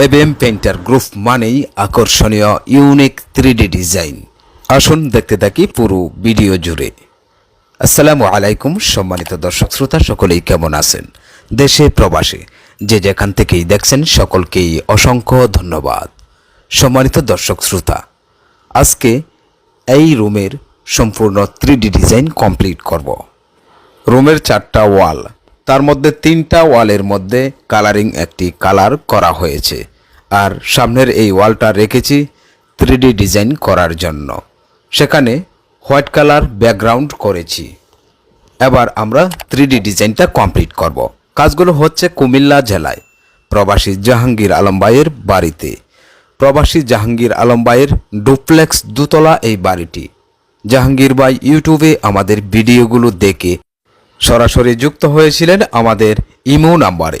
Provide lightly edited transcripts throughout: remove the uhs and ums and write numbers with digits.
ABM painter group মানেই আকর্ষণীয় unique 3D design. আসুন দেখতে থাকি পুরো ভিডিও জুড়ে। আসসালামু আলাইকুম সম্মানিত দর্শক শ্রোতা, সকলেই কেমন আছেন? দেশে প্রবাসে যে যেখান থেকেই দেখছেন সকলকেই অসংখ্য ধন্যবাদ। সম্মানিত দর্শক শ্রোতা, আজকে এই রুমের সম্পূর্ণ 3D ডিজাইন কমপ্লিট করব। রুমের 4টা ওয়াল, তার মধ্যে 3টা ওয়ালের মধ্যে কালারিং একটি কালার করা হয়েছে, আর সামনের এই ওয়ালটা রেখেছি 3D ডিজাইন করার জন্য। সেখানে হোয়াইট কালার ব্যাকগ্রাউন্ড করেছি। এবার আমরা 3D ডিজাইনটা কমপ্লিট করব। কাজগুলো হচ্ছে কুমিল্লা জেলায় প্রবাসী জাহাঙ্গীর আলম ভাইয়ের বাড়িতে। প্রবাসী জাহাঙ্গীর আলম ভাইয়ের ডুপ্লেক্স দুতলা এই বাড়িটি। জাহাঙ্গীর ভাই ইউটিউবে আমাদের ভিডিওগুলো দেখে সরাসরি যুক্ত হয়েছিলেন আমাদের ইমো নাম্বারে।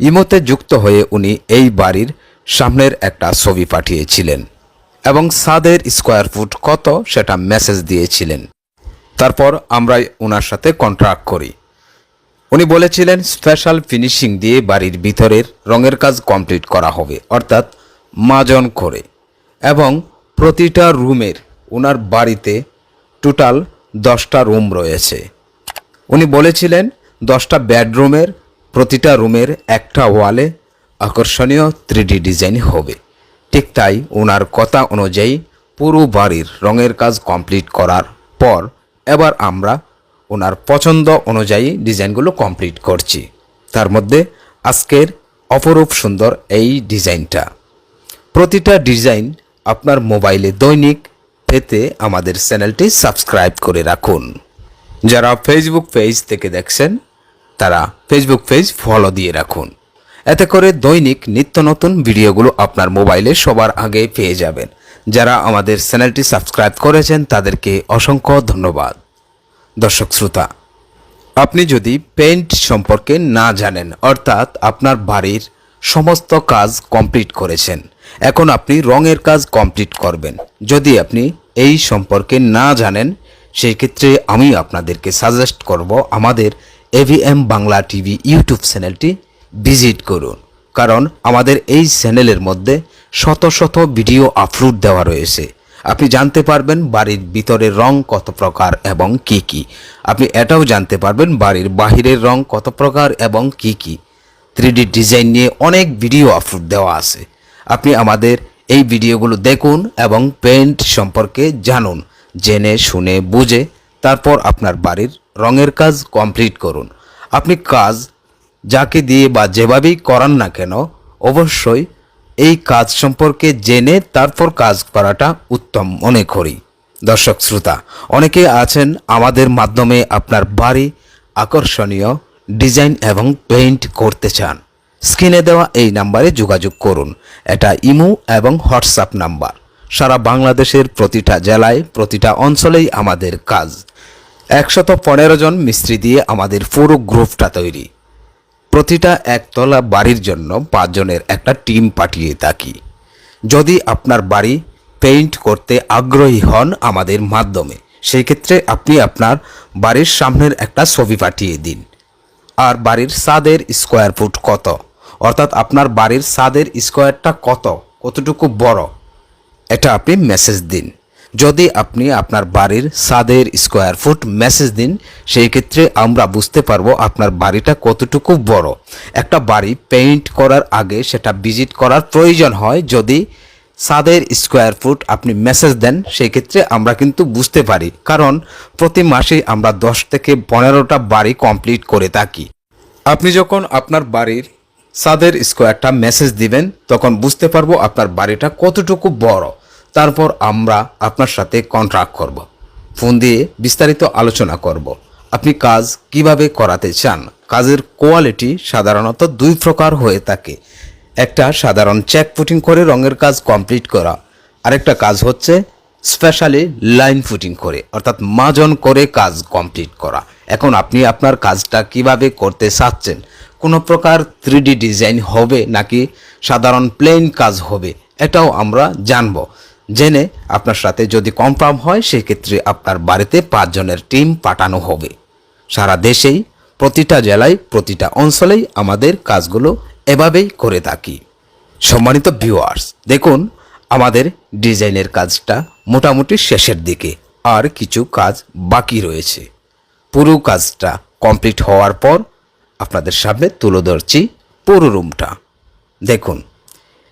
ইমোতে যুক্ত হয়ে উনি এই বাড়ির সামনের একটা ছবি পাঠিয়েছিলেন এবং ছাদের স্কোয়ার ফুট কত সেটা মেসেজ দিয়েছিলেন। তারপর আমরা ওনার সাথে কন্ট্রাক্ট করি। উনি বলেছিলেন স্পেশাল ফিনিশিং দিয়ে বাড়ির ভিতরের রঙের কাজ কমপ্লিট করা হবে, অর্থাৎ মাজন করে, এবং প্রতিটা রুমের ওনার বাড়িতে টোটাল 10টা রুম রয়েছে। উনি বলেছিলেন 10টা বেডরুমের প্রতিটা রুমের একটা ওয়ালে আকর্ষণীয় 3D ডিজাইন হবে। ঠিক তাই ওনার কথা অনুযায়ী পুরো বাড়ির রঙের কাজ কমপ্লিট করার পর এবার আমরা ওনার পছন্দ অনুযায়ী ডিজাইনগুলো কমপ্লিট করছি। তার মধ্যে আজকের অপরূপ সুন্দর এই ডিজাইনটা। প্রতিটা ডিজাইন আপনার মোবাইলে দৈনিক পেতে আমাদের চ্যানেলটি সাবস্ক্রাইব করে রাখুন। যারা ফেসবুক পেজ থেকে দেখছেন তারা ফেসবুক পেজ ফলো দিয়ে রাখুন। এতে করে দৈনিক নিত্য নতুন ভিডিওগুলো আপনার মোবাইলে সবার আগে পেয়ে যাবেন। যারা আমাদের চ্যানেলটি সাবস্ক্রাইব করেছেন তাদেরকে অসংখ্য ধন্যবাদ। দর্শক শ্রোতা, আপনি যদি পেইন্ট সম্পর্কে না জানেন, অর্থাৎ আপনার বাড়ির সমস্ত কাজ কমপ্লিট করেছেন, এখন আপনি রঙের কাজ কমপ্লিট করবেন, যদি আপনি এই সম্পর্কে না জানেন, সেই ক্ষেত্রে আমি আপনাদেরকে সাজেস্ট করব আমাদের এভিএম বাংলা টিভি ইউটিউব চ্যানেলটি ভিজিট করুন। কারণ আমাদের এই চ্যানেলের মধ্যে শত শত ভিডিও আপলোড দেওয়া রয়েছে। আপনি জানতে পারবেন বাড়ির ভিতরের রং কত প্রকার এবং কি কি। আপনি এটাও জানতে পারবেন বাড়ির বাহিরের রং কত প্রকার এবং কি কি। 3D ডিজাইন নিয়ে অনেক ভিডিও আপলোড দেওয়া আছে। আপনি আমাদের এই ভিডিওগুলো দেখুন এবং পেইন্ট সম্পর্কে জানুন। জেনে শুনে বুঝে তারপর আপনার বাড়ির রঙের কাজ কমপ্লিট করুন। আপনি কাজ যাকে দিয়ে বা যেভাবেই করান না কেন, অবশ্যই এই কাজ সম্পর্কে জেনে তারপর কাজ করাটা উত্তম মনে করি। দর্শক শ্রোতা, অনেকে আছেন আমাদের মাধ্যমে আপনার বাড়ি আকর্ষণীয় ডিজাইন এবং পেইন্ট করতে চান। স্ক্রিনে দেওয়া এই নাম্বারে যোগাযোগ করুন। এটা ইমো এবং হোয়াটসঅ্যাপ নাম্বার। সারা বাংলাদেশের প্রতিটা জেলায় প্রতিটা অঞ্চলেই আমাদের কাজ। 115 জন মিস্ত্রি দিয়ে আমাদের পুরো গ্রুপটা তৈরি। প্রতিটা একতলা বাড়ির জন্য 5 জনের একটা টিম পাঠিয়ে থাকি। যদি আপনার বাড়ি পেইন্ট করতে আগ্রহী হন আমাদের মাধ্যমে, সেই ক্ষেত্রে আপনি আপনার বাড়ির সামনের একটা ছবি পাঠিয়ে দিন। আর বাড়ির ছাদের স্কোয়ার ফুট কত, অর্থাৎ আপনার বাড়ির ছাদের স্কোয়ারটা কতটুকু বড়, এটা আপনি মেসেজ দিন। যদি আপনি আপনার বাড়ির ছাদের স্কোয়ার ফুট মেসেজ দিন, সেই ক্ষেত্রে আমরা বুঝতে পারবো আপনার বাড়িটা কতটুকু বড়। একটা বাড়ি পেইন্ট করার আগে সেটা ভিজিট করার প্রয়োজন হয়। যদি ছাদের স্কোয়ার ফুট আপনি মেসেজ দেন, সেই ক্ষেত্রে আমরা কিন্তু বুঝতে পারি, কারণ প্রতি মাসে আমরা 10 থেকে 15টা বাড়ি কমপ্লিট করে থাকি। আপনি যখন আপনার বাড়ির ছাদের স্কোয়ারটা মেসেজ দিবেন, তখন বুঝতে পারবো আপনার বাড়িটা কতটুকু বড়। তারপর আমরা আপনার সাথে কন্ট্রাক্ট করব, ফোন দিয়ে বিস্তারিত আলোচনা করব আপনি কাজ কিভাবে করাতে চান। কাজের কোয়ালিটি সাধারণত 2 প্রকার হয়ে থাকে। একটা সাধারণ চেক পুটিং করে রঙের কাজ কমপ্লিট করা, আরেকটা কাজ হচ্ছে স্পেশালি লাইন ফুটিং করে, অর্থাৎ মাজন করে কাজ কমপ্লিট করা। এখন আপনি আপনার কাজটা কিভাবে করতে চাচ্ছেন, কোনো প্রকার 3D ডিজাইন হবে নাকি সাধারণ প্লেন কাজ হবে, এটাও আমরা জানব। জেনে আপনার সাথে যদি কনফার্ম হয়, সেক্ষেত্রে আপনার বাড়িতে 5 জনের টিম পাঠানো হবে। সারা দেশেই প্রতিটা জেলায় প্রতিটা অঞ্চলেই আমাদের কাজগুলো এভাবেই করে থাকি। সম্মানিত ভিউয়ার্স, দেখুন আমাদের ডিজাইনের কাজটা মোটামুটি শেষের দিকে, আর কিছু কাজ বাকি রয়েছে। পুরো কাজটা কমপ্লিট হওয়ার পর আপনাদের সামনে তুলে ধরছি পুরো রুমটা। দেখুন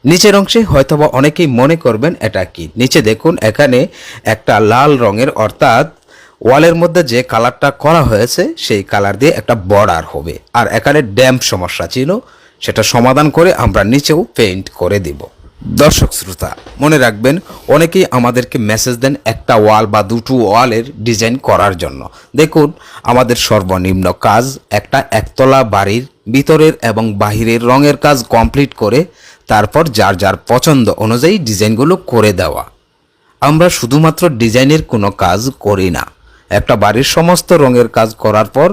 নিচের অংশে হয়তোবা অনেকেই মনে করবেন এটা কি, নিচে দেখুন এখানে একটা লাল রঙের, অর্থাৎ ওয়ালের মধ্যে যে কালারটা করা হয়েছে সেই কালার দিয়ে একটা বর্ডার হবে। আর এখানে ড্যাম্প সমস্যা ছিল, সেটা সমাধান করে আমরা নিচেও পেইন্ট করে দিব। দর্শক শ্রোতা মনে রাখবেন, অনেকেই আমাদেরকে মেসেজ দেন একটা ওয়াল বা দুটো ওয়ালের ডিজাইন করার জন্য। দেখুন আমাদের সর্বনিম্ন কাজ একটা একতলা বাড়ির ভিতরের এবং বাহিরের রঙের কাজ কমপ্লিট করে তারপর যার যার পছন্দ অনুযায়ী ডিজাইনগুলো করে দেওয়া। আমরা শুধুমাত্র ডিজাইনের কোনো কাজ করি না, একটা বাড়ির সমস্ত রঙের কাজ করার পর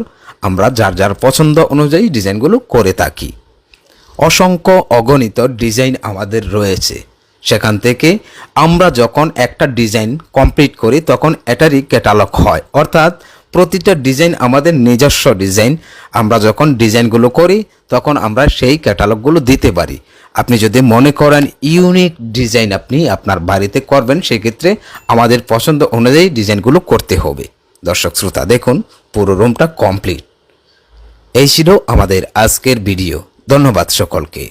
আমরা যার যার পছন্দ অনুযায়ী ডিজাইনগুলো করে থাকি। অসংখ্য অগণিত ডিজাইন আমাদের রয়েছে, সেখান থেকে আমরা যখন একটা ডিজাইন কমপ্লিট করি তখন এটারই ক্যাটালগ হয়, অর্থাৎ প্রতিটা ডিজাইন আমাদের নিজস্ব ডিজাইন। আমরা যখন ডিজাইনগুলো করি তখন আমরা সেই ক্যাটালগগুলো দিতে পারি। আপনি যদি মনে করেন ইউনিক ডিজাইন আপনি আপনার বাড়িতে করবেন, সেক্ষেত্রে আমাদের পছন্দ অনুযায়ী ডিজাইনগুলো করতে হবে। দর্শক শ্রোতা দেখুন পুরো রুমটা কমপ্লিট। এই ছিল আমাদের আজকের ভিডিও। ধন্যবাদ সকলকে।